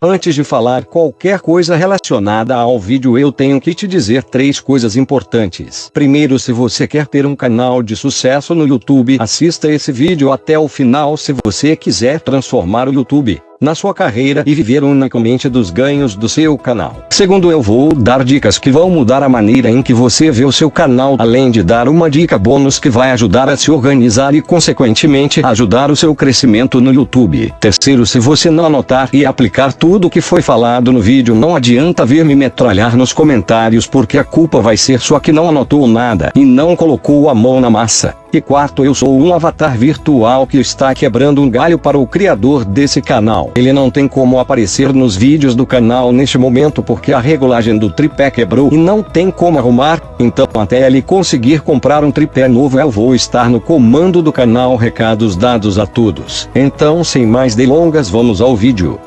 Antes de falar qualquer coisa relacionada ao vídeo, eu tenho que te dizer 3 coisas importantes. Primeiro, se você quer ter um canal de sucesso no YouTube, assista esse vídeo até o final se você quiser transformar o YouTube na sua carreira e viver unicamente dos ganhos do seu canal. Segundo, eu vou dar dicas que vão mudar a maneira em que você vê o seu canal, além de dar uma dica bônus que vai ajudar a se organizar e consequentemente ajudar o seu crescimento no YouTube. Terceiro, se você não anotar e aplicar tudo o que foi falado no vídeo, não adianta vir me metralhar nos comentários, porque a culpa vai ser sua que não anotou nada e não colocou a mão na massa. E quarto, eu sou um avatar virtual que está quebrando um galho para o criador desse canal. Ele não tem como aparecer nos vídeos do canal neste momento porque a regulagem do tripé quebrou e não tem como arrumar, então até ele conseguir comprar um tripé novo eu vou estar no comando do canal. Recados dados a todos. Então, sem mais delongas, vamos ao vídeo.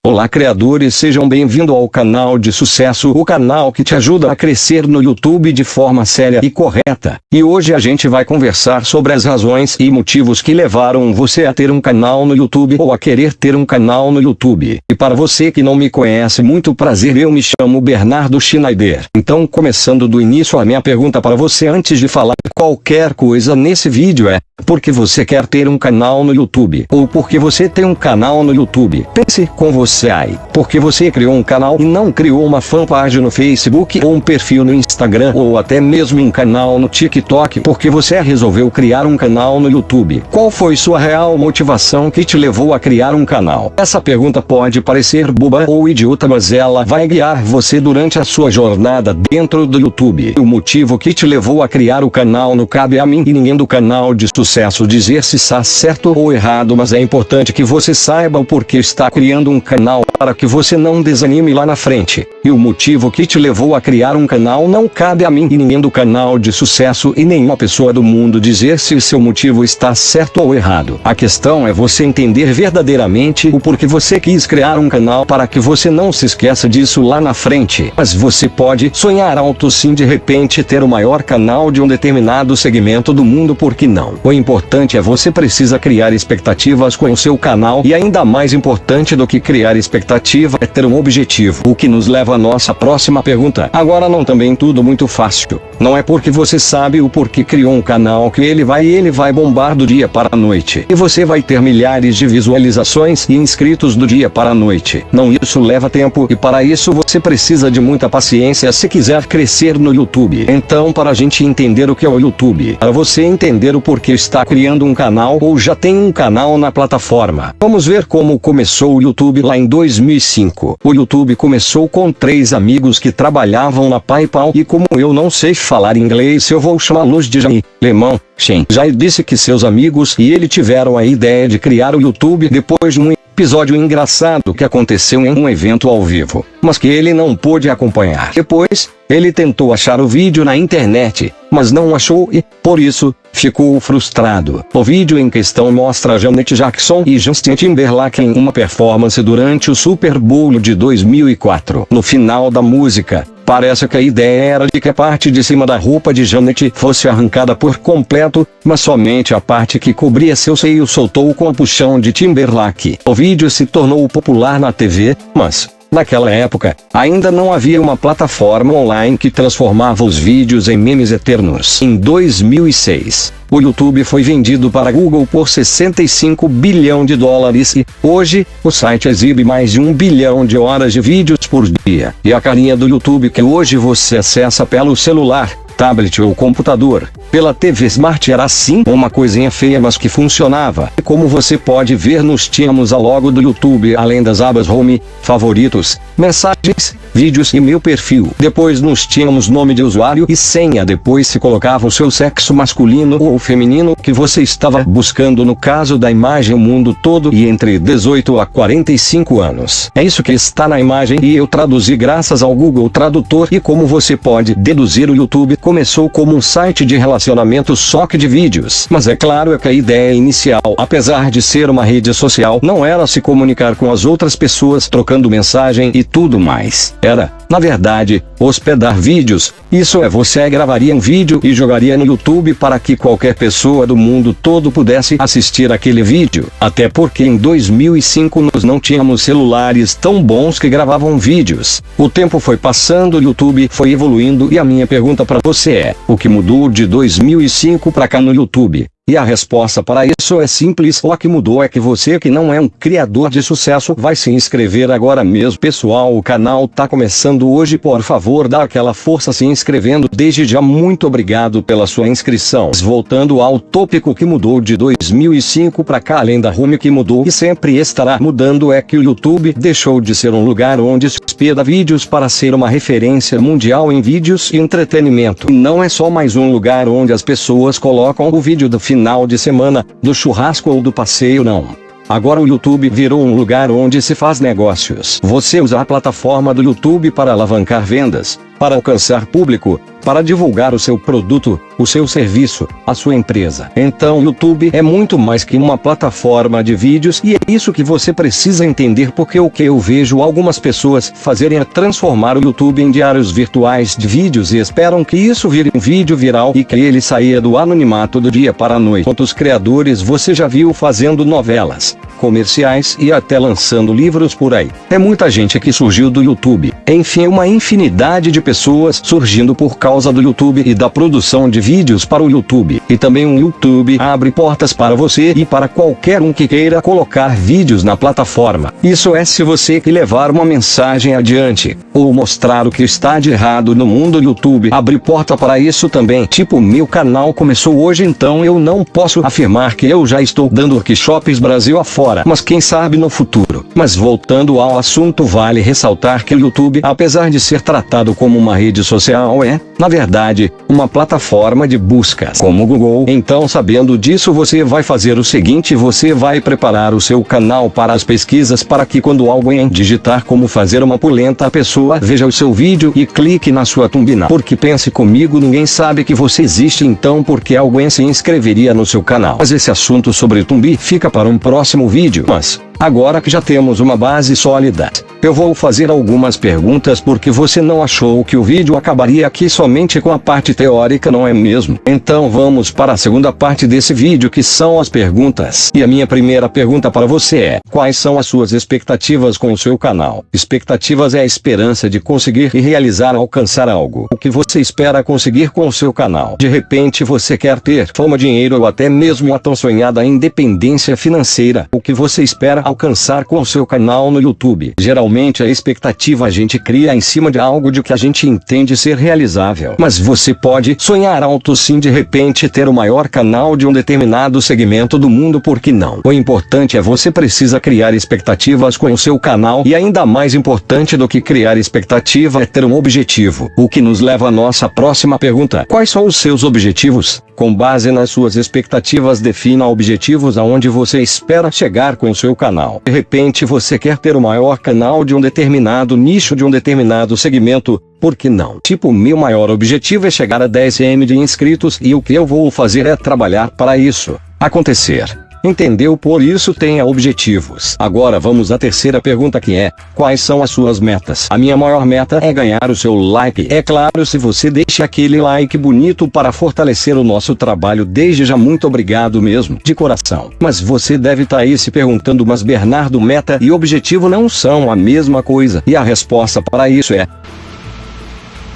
Olá criadores, sejam bem-vindos ao canal de sucesso, o canal que te ajuda a crescer no YouTube de forma séria e correta. E hoje a gente vai conversar sobre as razões e motivos que levaram você a ter um canal no YouTube ou a querer ter um canal no YouTube. E para você que não me conhece, muito prazer, eu me chamo Bernardo Schneider. Então, começando do início, a minha pergunta para você antes de falar qualquer coisa nesse vídeo é: por que você quer ter um canal no YouTube? Ou por que você tem um canal no YouTube? Pense com você aí. Porque você criou um canal e não criou uma fanpage no Facebook ou um perfil no Instagram ou até mesmo um canal no TikTok? Porque você resolveu criar um canal no YouTube. Qual foi sua real motivação que te levou a criar um canal? Essa pergunta pode parecer boba ou idiota, mas ela vai guiar você durante a sua jornada dentro do YouTube. O motivo que te levou a criar o canal não cabe a mim e ninguém do canal de sucesso dizer se está certo ou errado, mas é importante que você saiba o porquê está criando um canal para que você não desanime lá na frente. E o motivo que te levou a criar um canal não cabe a mim e ninguém do canal de sucesso e nenhuma pessoa do mundo dizer se seu motivo está certo ou errado. A questão é você entender verdadeiramente o porquê você quis criar um canal, para que você não se esqueça disso lá na frente. Mas você pode sonhar alto sim, de repente ter o maior canal de um determinado segmento do mundo, por que não? O importante é você precisa criar expectativas com o seu canal, e ainda mais importante do que criar expectativa é ter um objetivo. O que nos leva à nossa próxima pergunta. Agora, não também tudo muito fácil. Não é porque você sabe o porquê criou um canal que ele vai bombar do dia para a noite. E você vai ter milhares de visualizações e inscritos do dia para a noite. Não, isso leva tempo e para isso você precisa de muita paciência se quiser crescer no YouTube. Então, para a gente entender o que é o YouTube, para você entender o porquê está criando um canal ou já tem um canal na plataforma, vamos ver como começou o YouTube lá em 2005. O YouTube começou com 3 amigos que trabalhavam na PayPal e como eu não sei falar inglês, eu vou chamá-los de Jai, Lemão, Shen. Jai disse que seus amigos e ele tiveram a ideia de criar o YouTube depois de um episódio engraçado que aconteceu em um evento ao vivo, mas que ele não pôde acompanhar. Depois, ele tentou achar o vídeo na internet, mas não achou e, por isso, ficou frustrado. O vídeo em questão mostra Janet Jackson e Justin Timberlake em uma performance durante o Super Bowl de 2004. No final da música, parece que a ideia era de que a parte de cima da roupa de Janet fosse arrancada por completo, mas somente a parte que cobria seu seio soltou com o puxão de Timberlake. O vídeo se tornou popular na TV, mas naquela época, ainda não havia uma plataforma online que transformava os vídeos em memes eternos. Em 2006, o YouTube foi vendido para a Google por 65 bilhões de dólares e, hoje, o site exibe mais de 1 bilhão de horas de vídeos por dia. E a carinha do YouTube que hoje você acessa pelo celular, tablet ou computador, pela TV Smart era assim, uma coisinha feia mas que funcionava. E como você pode ver, nós tínhamos a logo do YouTube, além das abas Home, Favoritos, Mensagens, Vídeos e Meu Perfil. Depois nós tínhamos nome de usuário e senha. Depois se colocava o seu sexo masculino ou feminino que você estava buscando, no caso da imagem, o mundo todo e entre 18 a 45 anos. É isso que está na imagem e eu traduzi graças ao Google Tradutor. E como você pode deduzir, o YouTube começou como um site de relacionamento só que de vídeos. Mas é claro que a ideia inicial, apesar de ser uma rede social, não era se comunicar com as outras pessoas trocando mensagem e tudo mais. Era, na verdade, hospedar vídeos. Isso é, você gravaria um vídeo e jogaria no YouTube para que qualquer pessoa do mundo todo pudesse assistir aquele vídeo. Até porque em 2005 nós não tínhamos celulares tão bons que gravavam vídeos. O tempo foi passando, o YouTube foi evoluindo e a minha pergunta para você é: o que mudou de 2005 para cá no YouTube? E a resposta para isso é simples: o que mudou é que você, que não é um criador de sucesso, vai se inscrever agora mesmo. Pessoal, o canal tá começando hoje, por favor dá aquela força se inscrevendo desde já. Muito obrigado pela sua inscrição. Voltando ao tópico que mudou de 2005 para cá, além da home que mudou e sempre estará mudando, é que o YouTube deixou de ser um lugar onde se hospeda vídeos para ser uma referência mundial em vídeos e entretenimento. E não é só mais um lugar onde as pessoas colocam o vídeo do final de semana, do churrasco ou do passeio, não. Agora o YouTube virou um lugar onde se faz negócios. Você usa a plataforma do YouTube para alavancar vendas, para alcançar público, para divulgar o seu produto, o seu serviço, a sua empresa. Então o YouTube é muito mais que uma plataforma de vídeos, e é isso que você precisa entender, porque o que eu vejo algumas pessoas fazerem é transformar o YouTube em diários virtuais de vídeos e esperam que isso vire um vídeo viral e que ele saia do anonimato do dia para a noite. Quantos criadores você já viu fazendo novelas, comerciais e até lançando livros por aí? É muita gente que surgiu do YouTube. Enfim, uma infinidade de pessoas surgindo por causa do YouTube e da produção de vídeos para o YouTube. E também o YouTube abre portas para você e para qualquer um que queira colocar vídeos na plataforma. Isso é, se você que levar uma mensagem adiante, ou mostrar o que está de errado no mundo. YouTube abre porta para isso também. Tipo, meu canal começou hoje, então eu não posso afirmar que eu já estou dando workshops Brasil afora, mas quem sabe no futuro. Mas voltando ao assunto, vale ressaltar que o YouTube, apesar de ser tratado como uma rede social, é, na verdade, uma plataforma de buscas como o Google. Então, sabendo disso, você vai fazer o seguinte: você vai preparar o seu canal para as pesquisas, para que quando alguém digitar como fazer uma polenta, a pessoa veja o seu vídeo e clique na sua thumbnail. Porque pense comigo, ninguém sabe que você existe, então por que alguém se inscreveria no seu canal? Mas esse assunto sobre thumb fica para um próximo vídeo. Mas agora que já temos uma base sólida, eu vou fazer algumas perguntas, porque você não achou que o vídeo acabaria aqui somente com a parte teórica, não é mesmo? Então vamos para a segunda parte desse vídeo, que são as perguntas. E a minha primeira pergunta para você é: quais são as suas expectativas com o seu canal? Expectativas é a esperança de conseguir e realizar, alcançar algo. O que você espera conseguir com o seu canal? De repente você quer ter fama, dinheiro ou até mesmo a tão sonhada independência financeira. O que você espera alcançar com o seu canal no YouTube? Geralmente a expectativa a gente cria em cima de algo de que a gente entende ser realizável. Mas você pode sonhar alto sim, de repente ter o maior canal de um determinado segmento do mundo, por que não? O importante é você precisa criar expectativas com o seu canal, e ainda mais importante do que criar expectativa é ter um objetivo. O que nos leva à nossa próxima pergunta: quais são os seus objetivos? Com base nas suas expectativas, defina objetivos aonde você espera chegar com o seu canal. De repente você quer ter o maior canal de um determinado nicho, de um determinado segmento, por que não? Tipo, meu maior objetivo é chegar a 10 de inscritos, e o que eu vou fazer é trabalhar para isso acontecer. Entendeu? Por isso tenha objetivos. Agora vamos à terceira pergunta, que é: quais são as suas metas? A minha maior meta é ganhar o seu like. É claro, se você deixa aquele like bonito para fortalecer o nosso trabalho, desde já muito obrigado mesmo, de coração. Mas você deve estar aí se perguntando: mas Bernardo, meta e objetivo não são a mesma coisa? E a resposta para isso é: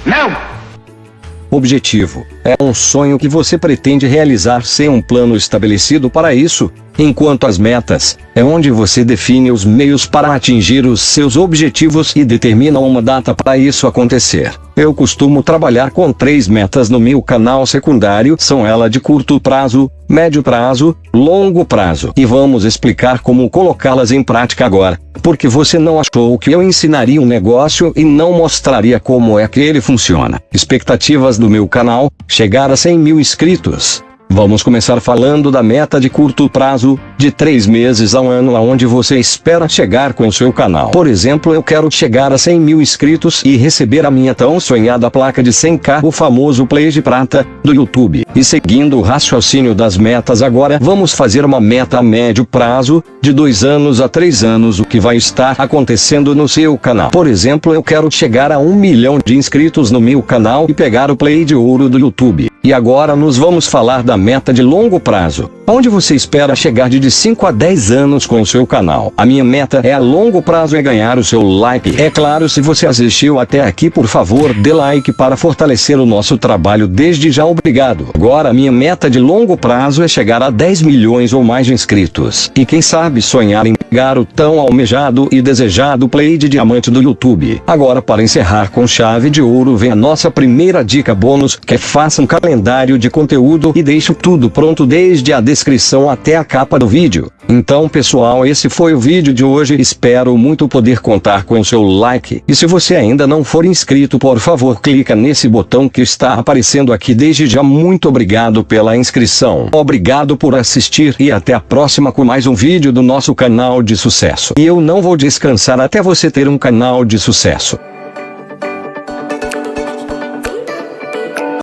não! Objetivo é um sonho que você pretende realizar sem um plano estabelecido para isso, enquanto as metas é onde você define os meios para atingir os seus objetivos e determina uma data para isso acontecer. Eu costumo trabalhar com 3 metas no meu canal secundário, são elas de curto prazo, médio prazo, longo prazo. E vamos explicar como colocá-las em prática agora. Porque você não achou que eu ensinaria um negócio e não mostraria como é que ele funciona? Expectativas do meu canal: chegar a 100.000 inscritos. Vamos começar falando da meta de curto prazo, de 3 meses a um ano, aonde você espera chegar com o seu canal. Por exemplo, eu quero chegar a 100 mil inscritos e receber a minha tão sonhada placa de 100k, o famoso Play de Prata, do YouTube. E seguindo o raciocínio das metas agora, vamos fazer uma meta a médio prazo, de 2 anos a 3 anos, o que vai estar acontecendo no seu canal. Por exemplo, eu quero chegar a 1 milhão de inscritos no meu canal e pegar o Play de Ouro do YouTube. E agora nos vamos falar da meta de longo prazo, onde você espera chegar de 5 a 10 anos com o seu canal. A minha meta a longo prazo é ganhar o seu like. É claro, se você assistiu até aqui, por favor, dê like para fortalecer o nosso trabalho. Desde já, obrigado. Agora, a minha meta de longo prazo é chegar a 10 milhões ou mais de inscritos. E quem sabe sonhar em pegar o tão almejado e desejado Play de Diamante do YouTube. Agora, para encerrar com chave de ouro, vem a nossa primeira dica bônus, que é: faça um calendário de conteúdo e deixe tudo pronto desde a descrição até a capa do vídeo. Então, pessoal, esse foi o vídeo de hoje. Espero muito poder contar com o seu like. E se você ainda não for inscrito, por favor, clica nesse botão que está aparecendo aqui. Desde já, muito obrigado pela inscrição. Obrigado por assistir e até a próxima com mais um vídeo do nosso canal de sucesso. E eu não vou descansar até você ter um canal de sucesso.